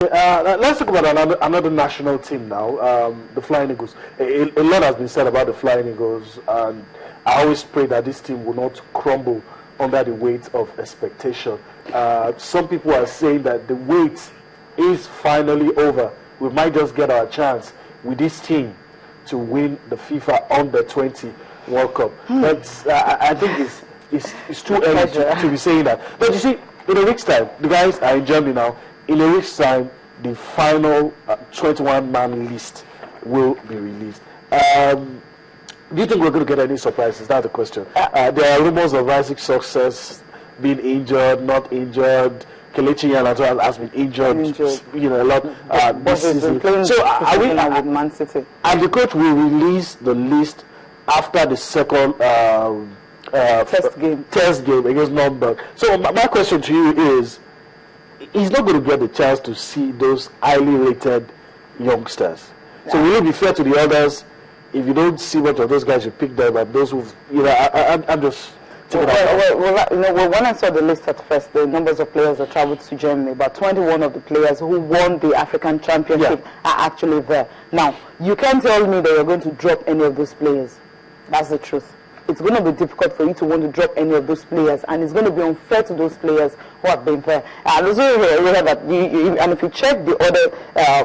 Let's talk about another national team now, the Flying Eagles. A lot has been said about the Flying Eagles, and I always pray that this team will not crumble under the weight of expectation. Some people are saying that the wait is finally over. We might just get our chance with this team to win the FIFA Under-20 World Cup. But I think it's too early to be saying that. But you see, in a week's time, the guys are in Germany now. In a week's time, the final 21-man list will be released. Do you think we're going to get any surprises? That's the question. There are rumors of Isaac's success being injured, not injured. Kelechi Iheanacho has been injured, a lot this season. So are we with Man City? And the coach will release the list after the second test game against Nürnberg. So my question to you is, he's not going to get the chance to see those highly rated youngsters. Yeah. So will it be fair to the others if you don't see much of those guys, you pick them, and those who've, I'm just... When I saw the list at first, the numbers of players that traveled to Germany, about 21 of the players who won the African Championship are actually there. Now, you can't tell me that you're going to drop any of those players. That's the truth. It's going to be difficult for you to want to drop any of those players, and it's going to be unfair to those players who have been there. And also, and if you check the other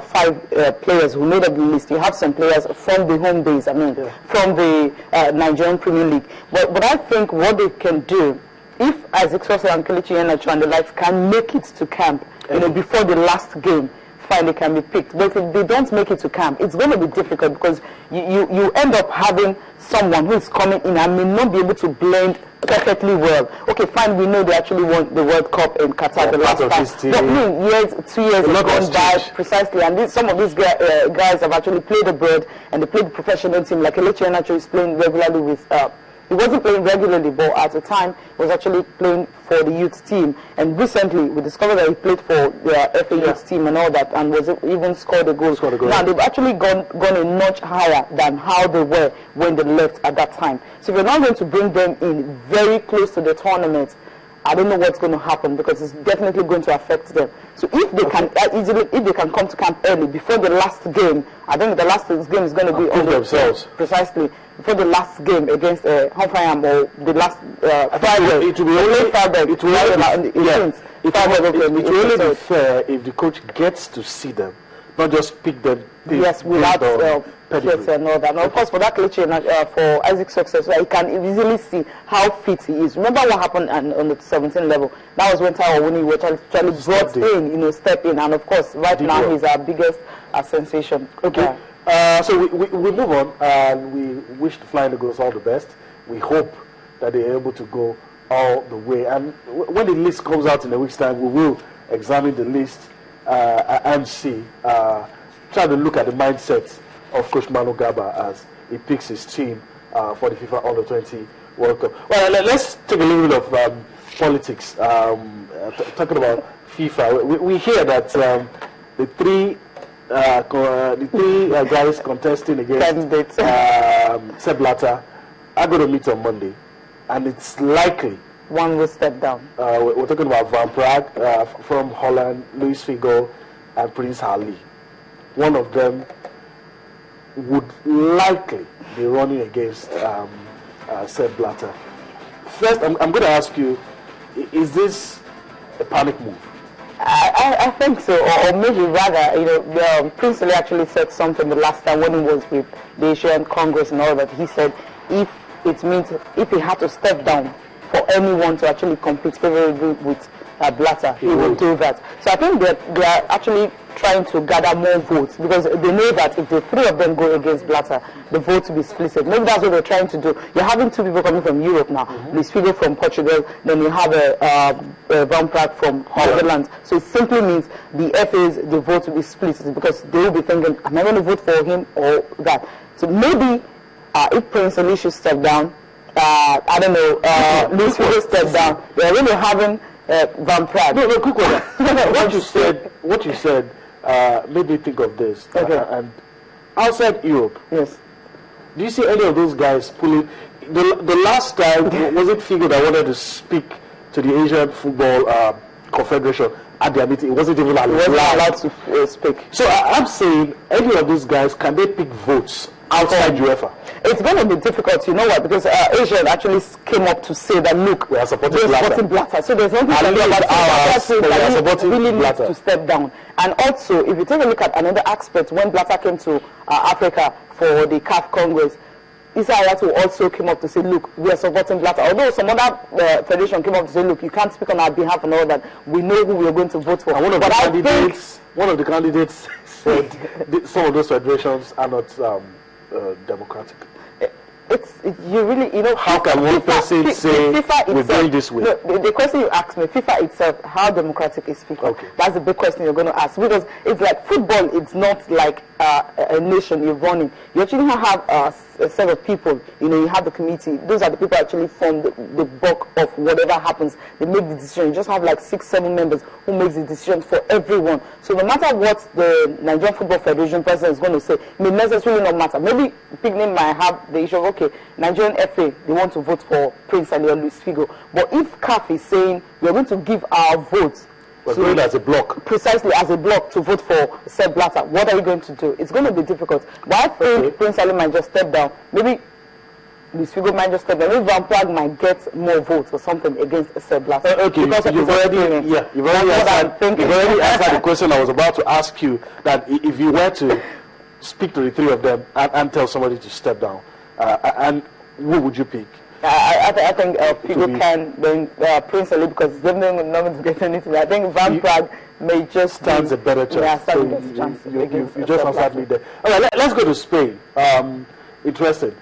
5 players who made up the list, you have some players from the home base, from the Nigerian Premier League. But I think what they can do, if Isaac Sosa and Kelechi Iheanacho and the likes can make it to camp, before the last game, fine, they can be picked. But if they don't make it to camp, it's going to be difficult because you end up having someone who is coming in and may not be able to blend perfectly well. Okay, fine, we know they actually won the World Cup in Qatar the last time. But 2 years have gone by precisely, and some of these guys have actually played abroad and they played the professional team. Like Kelechi Iheanacho is playing regularly with. He wasn't playing regularly, but at the time he was actually playing for the youth team. And recently we discovered that he played for the FA youth team and all that, and was even scored a goal. Now they've actually gone a notch higher than how they were when they left at that time. So if you're not going to bring them in very close to the tournament, I don't know what's going to happen, because it's definitely going to affect them. So if they can if they can come to camp early before the last game, I think the last game is going to be on themselves. Precisely before the last game against Hoffenheim, or the last Friday. It will be only Friday. It will only be fair if the coach gets to see them, not just pick them. Yes, without pedigree and all that. And of course, for that Kelechi for Isaac's success, he can easily see how fit he is. Remember what happened on the 17 level? That was when Taiwo Awoniyi was actually brought in, step in, and of course, right now he's our biggest sensation. Okay. So we move on, and we wish the Flying Eagles all the best. We hope that they are able to go all the way. And when the list comes out in a week's time, we will examine the list and see, try to look at the mindset of Coach Manu Garba as he picks his team for the FIFA Under-20 World Cup. Well, let's take a little bit of politics. Talking about FIFA, we hear that the three guys contesting against Sepp Blatter are going to meet on Monday, and it's likely one will step down. We're talking about Van Praag from Holland, Luis Figo, and Prince Ali. One of them would likely be running against Sepp Blatter. First, I'm going to ask you, is this a panic move? I think so, or maybe rather, Prince Ali actually said something the last time when he was with the Asian Congress and all that. He said if he had to step down for anyone to actually compete favorably with Blatter, he would do that. So I think they are actually trying to gather more votes, because they know that if the three of them go against Blatter, the votes will be split. Maybe that's what they're trying to do. You're having two people coming from Europe now, Luis Figo from Portugal, then you have Van Praag from Holland. So it simply means the vote will be split, because they will be thinking, am I going to vote for him or that? So maybe if Prince Ali should step down, I don't know, Luis Figo step down, they're really having Van Praag. No, quick one. What you said made me think of this. Okay. And outside Europe, yes, do you see any of those guys pulling? The last time, was it Figo that wanted to speak to the Asian Football Confederation at their meeting. It wasn't even allowed. He wasn't allowed to speak. So I'm saying, any of these guys, can they pick votes outside UEFA? It's going to be difficult, you know what? Because Asia actually came up to say that, look, we are supporting Blatter. So there's nothing about really needs to step down. And also, if you take a look at another aspect, when Blatter came to Africa for the CAF Congress, Issa Hayatou also came up to say, look, we are supporting Blatter. Although some other federation came up to say, look, you can't speak on our behalf and all that. We know who we are going to vote for. And one of the candidates said some of those federations are not democratic. You really, you know, how can one person say we're going this way? No, the question you asked me, FIFA itself, how democratic is FIFA? Okay. That's the big question you're going to ask, because it's like football. It's not like a nation you're running. You actually have a set of people. You know, you have the committee. Those are the people actually form the bulk of whatever happens. They make the decision. You just have like 6-7 members who makes the decision for everyone. So no matter what the Nigerian Football Federation president is going to say, it may necessarily not matter. Maybe Picnic might have the issue of, okay, Nigerian FA, they want to vote for Prince Ali or Luis Figo. But if CAF is saying we're going to give our votes, we're going as a block. Precisely as a block to vote for Sepp Blatter, what are you going to do? It's going to be difficult. But I think Prince Ali might just step down. Maybe Luis Figo might just step down. Maybe Van Praag might get more votes or something against Sepp Blatter. Okay, you've already answered the question I was about to ask you, that if you were to speak to the three of them and tell somebody to step down, and who would you pick? I think Figo can, then Prince Ali, because he's definitely not going to get anything. I think Van Praag may just stands a better chance. Yeah, you just answered me there. All right, let's go to Spain. Interesting.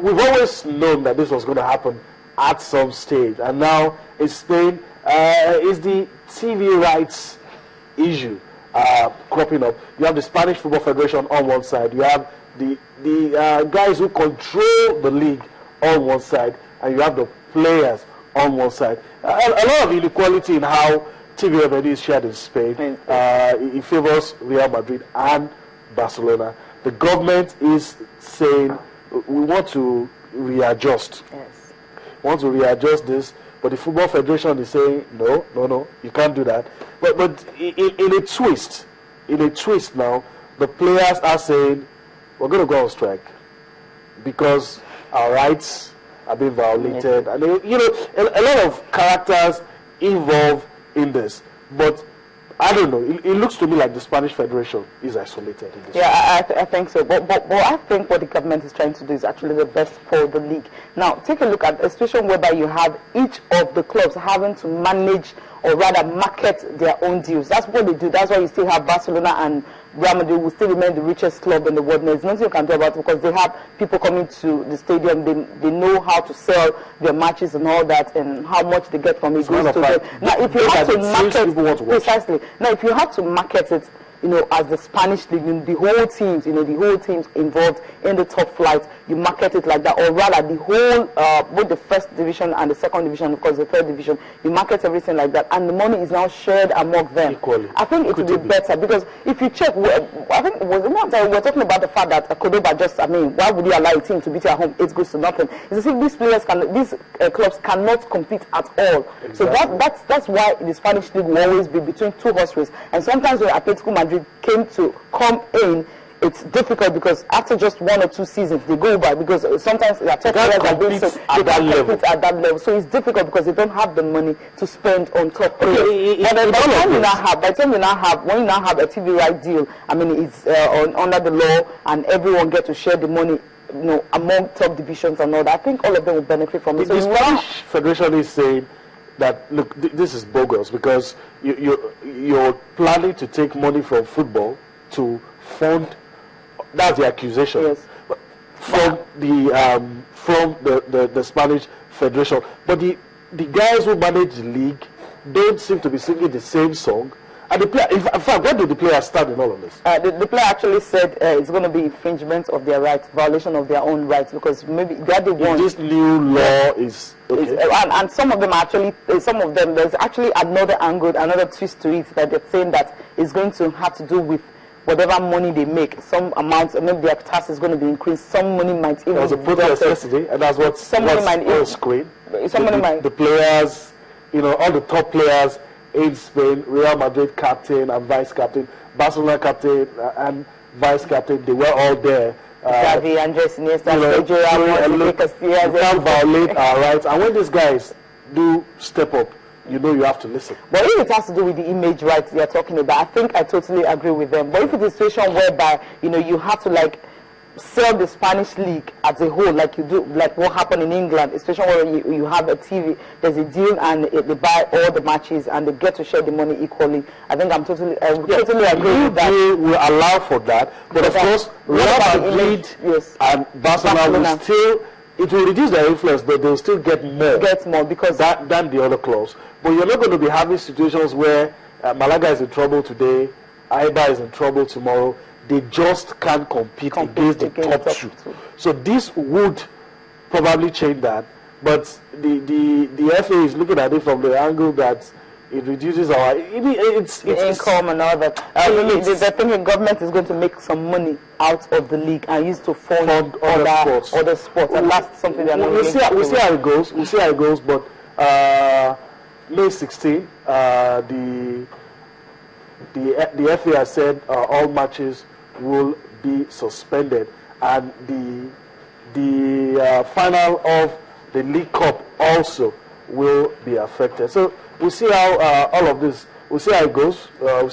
We've always known that this was going to happen at some stage, and now in Spain is the TV rights issue cropping up. You have the Spanish Football Federation on one side. You have the guys who control the league on one side, and you have the players on one side. A lot of inequality in how TV revenue is shared in Spain. It favors Real Madrid and Barcelona. The government is saying we want to readjust. Yes. We want to readjust this, but the Football Federation is saying no, you can't do that. But in a twist now, the players are saying we're going to go on strike because our rights are being violated. And a lot of characters involved in this. But I don't know. It looks to me like the Spanish Federation is isolated in this. Yeah, I think so. But I think what the government is trying to do is actually the best for the league. Now, take a look at a situation whereby you have each of the clubs having to manage or rather market their own deals. That's what they do. That's why you still have Barcelona and Real Madrid will still remain the richest club in the world. There's nothing you can do about it because they have people coming to the stadium. They know how to sell their matches and all that, and how much they get from it goes to them. Now, if you have to market precisely, now if you have to market it, as the Spanish league, the whole teams involved in the top flight, you market it like that, or rather the whole, both the first division and the second division, of course the third division, you market everything like that, and the money is now shared among them. Equally. I think it would be better, because if you check, I think it was one time we were talking about the fact that Cordoba why would you allow a team to beat at home 8 goals to nothing? It's as if these clubs cannot compete at all. Exactly. So that's why the Spanish league will always be between two horse races, and sometimes when Atletico Madrid come in, it's difficult because after just 1 or 2 seasons they go by, because sometimes their top players are being so they can't compete at that level. So it's difficult because they don't have the money to spend on top players. But by the time you now have when you now have a TV right deal, I mean it's under the law, and everyone gets to share the money, among top divisions and all that. I think all of them will benefit from it. The Spanish Federation is saying that, look, this is bogus, because you're planning to take money from football to fund. That's the accusation. Yes. From the Spanish Federation. But the guys who manage the league don't seem to be singing the same song. And the player, in fact, where do the players stand in all of this? The player actually said it's going to be infringement of their rights, violation of their own rights, because maybe they're the ones. This new law is okay. And some of them there's actually another angle, another twist to it, that they're saying that it's going to have to do with whatever money they make. Some amounts, maybe their tax is going to be increased. Some money might even. There was a protest yesterday, and that's what somebody might on screen. Somebody might. The players, all the top players in Spain. Real Madrid captain and vice captain, Barcelona captain and vice captain. They were all there. Xavi, Andres Iniesta, you can't violate our rights. And when these guys do step up, you know you have to listen. But if it has to do with the image rights you're talking about, I think I totally agree with them. But if it's a situation whereby, you know, you have to like sell the Spanish league as a whole, like you do, like what happened in England, especially where you have a TV, there's a deal and they buy all the matches and they get to share the money equally. I think totally agree with that. We will allow for that, but of course, Real Madrid and Barcelona will still, it will reduce their influence, but they'll still get more because than the other clubs. But you're not going to be having situations where Malaga is in trouble today, Aiba is in trouble tomorrow. They just can't compete against the top two. So this would probably change that. But the FA is looking at it from the angle that it reduces our it's income and all that. They're thinking government is going to make some money out of the league and use to fund other sports. And that's something they're not we'll see how it goes. We'll see how it goes. But May 16, the FA has said all matches will be suspended, and the final of the League Cup also will be affected. So we'll see how all of this. We'll see how it goes. We'll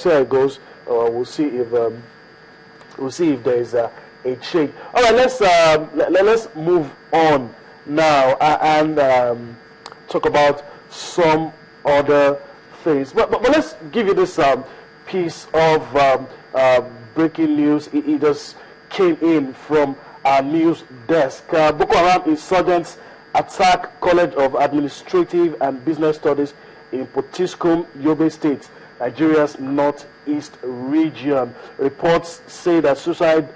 see if there is a change. All right, let's move on now and talk about some other things. But let's give you this piece of breaking news. It just came in from our news desk. Boko Haram insurgents attack College of Administrative and Business Studies in Potiskum, Yobe State, Nigeria's northeast region. Reports say that suicide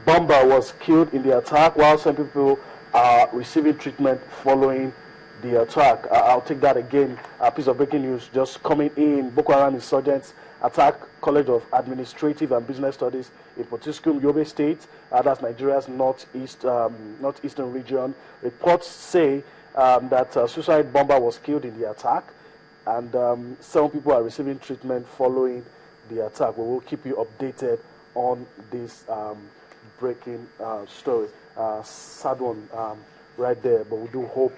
bomber was killed in the attack, while some people are receiving treatment following the attack. I'll take that again. A piece of breaking news just coming in. Boko Haram insurgents attack College of Administrative and Business Studies in Potiskum, Yobe State. That's Nigeria's northeastern region. Reports say that a suicide bomber was killed in the attack, and some people are receiving treatment following the attack. We will keep you updated on this breaking story. Sad one right there, but we do hope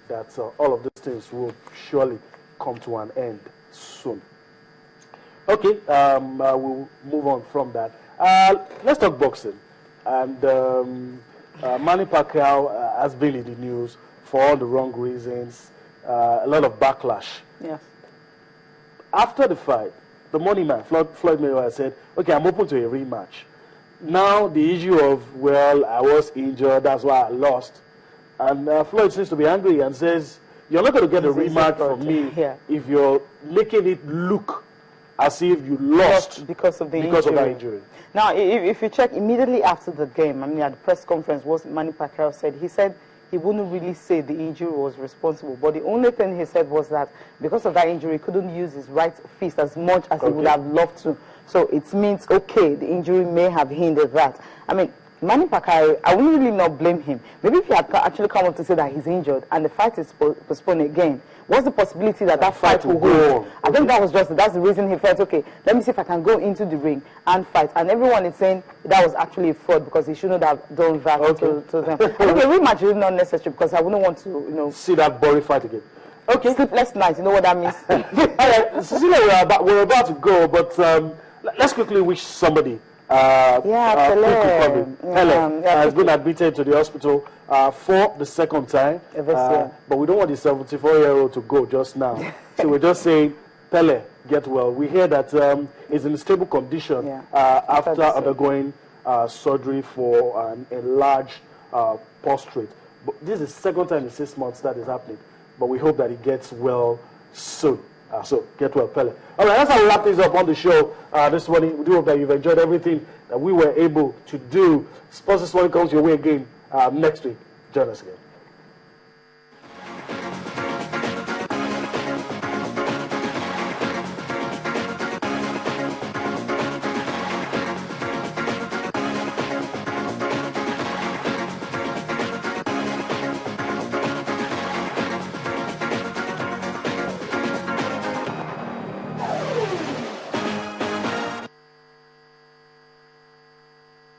that all of these things will surely come to an end soon. Okay, we'll move on from that. Let's talk boxing. And Manny Pacquiao has been in the news for all the wrong reasons, a lot of backlash. Yes. After the fight, the money man, Floyd Mayweather, said, okay, I'm open to a rematch. Now the issue of, well, I was injured, that's why I lost. And Floyd seems to be angry and says, you're not going to get a rematch from me if you're making it look as if you lost because of that injury. Now, if you check immediately after the game, I mean, at the press conference, what Manny Pacquiao said, he said he wouldn't really say the injury was responsible, but the only thing he said was that because of that injury, he couldn't use his right fist as much as he would have loved to. So it means, okay, the injury may have hindered that. I mean, Manny Pacquiao, I wouldn't really not blame him. Maybe if he had actually come up to say that he's injured and the fight is postponed again, what's the possibility that fight will go on? I think that's the reason he felt, okay, let me see if I can go into the ring and fight. And everyone is saying that was actually a fraud because he shouldn't have done that to them. I think a rematch is not necessary because I wouldn't want to, see that boring fight again. Okay. Sleepless night, you know what that means? All right, Cecilia, we're about to go, but let's quickly wish somebody Pele has been admitted to the hospital for the second time. But we don't want the 74-year-old to go just now. So we're just saying, Pele, get well. We hear that he's in a stable condition after undergoing surgery for an enlarged prostate. But this is the second time in 6 months that is happening. But we hope that he gets well soon. So get well, Pele. All right, that's how we wrap things up on the show this morning. We do hope that you've enjoyed everything that we were able to do. Sports This Morning comes your way again next week. Join us again.